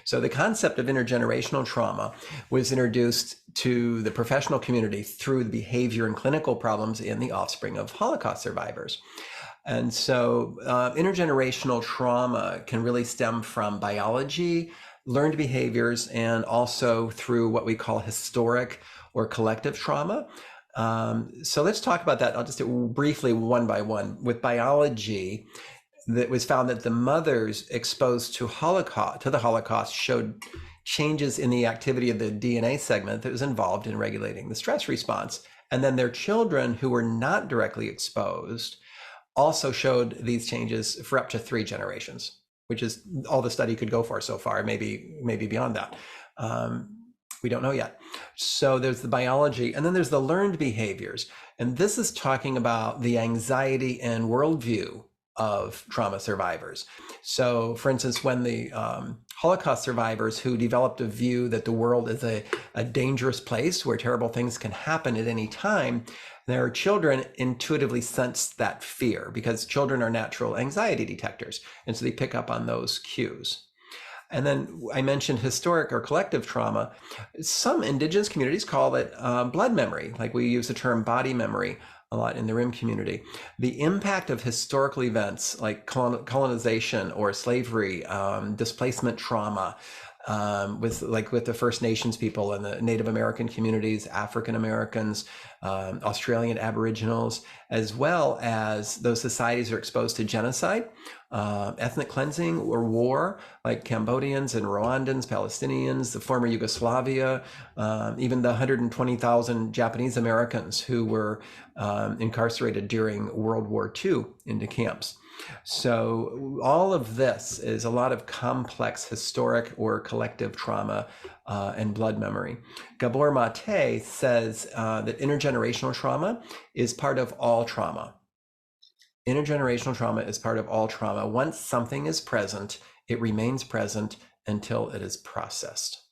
So the concept of intergenerational trauma was introduced to the professional community through the behavior and clinical problems in the offspring of Holocaust survivors. And so intergenerational trauma can really stem from biology, learned behaviors, and also through what we call historic or collective trauma. So let's talk about that. I'll just do briefly one by one. With biology, that was found that the mothers exposed to the Holocaust showed changes in the activity of the DNA segment that was involved in regulating the stress response. And then their children who were not directly exposed also showed these changes for up to 3 generations, which is all the study could go for so far, maybe beyond that. We don't know yet. So there's the biology, and then there's the learned behaviors. And this is talking about the anxiety and worldview of trauma survivors. So for instance, when the Holocaust survivors who developed a view that the world is a dangerous place where terrible things can happen at any time, their children intuitively sense that fear because children are natural anxiety detectors. And so they pick up on those cues. And then I mentioned historic or collective trauma. Some indigenous communities call it blood memory, like we use the term body memory a lot in the RIM community. The impact of historical events like colonization or slavery, displacement trauma, with the First Nations people and the Native American communities, African Americans, Australian Aboriginals, as well as those societies are exposed to genocide, ethnic cleansing or war, like Cambodians and Rwandans, Palestinians, the former Yugoslavia, even the 120,000 Japanese Americans who were incarcerated during World War II into camps. So all of this is a lot of complex historic or collective trauma and blood memory. Gabor Mate says that intergenerational trauma is part of all trauma. Intergenerational trauma is part of all trauma. Once something is present, it remains present until it is processed.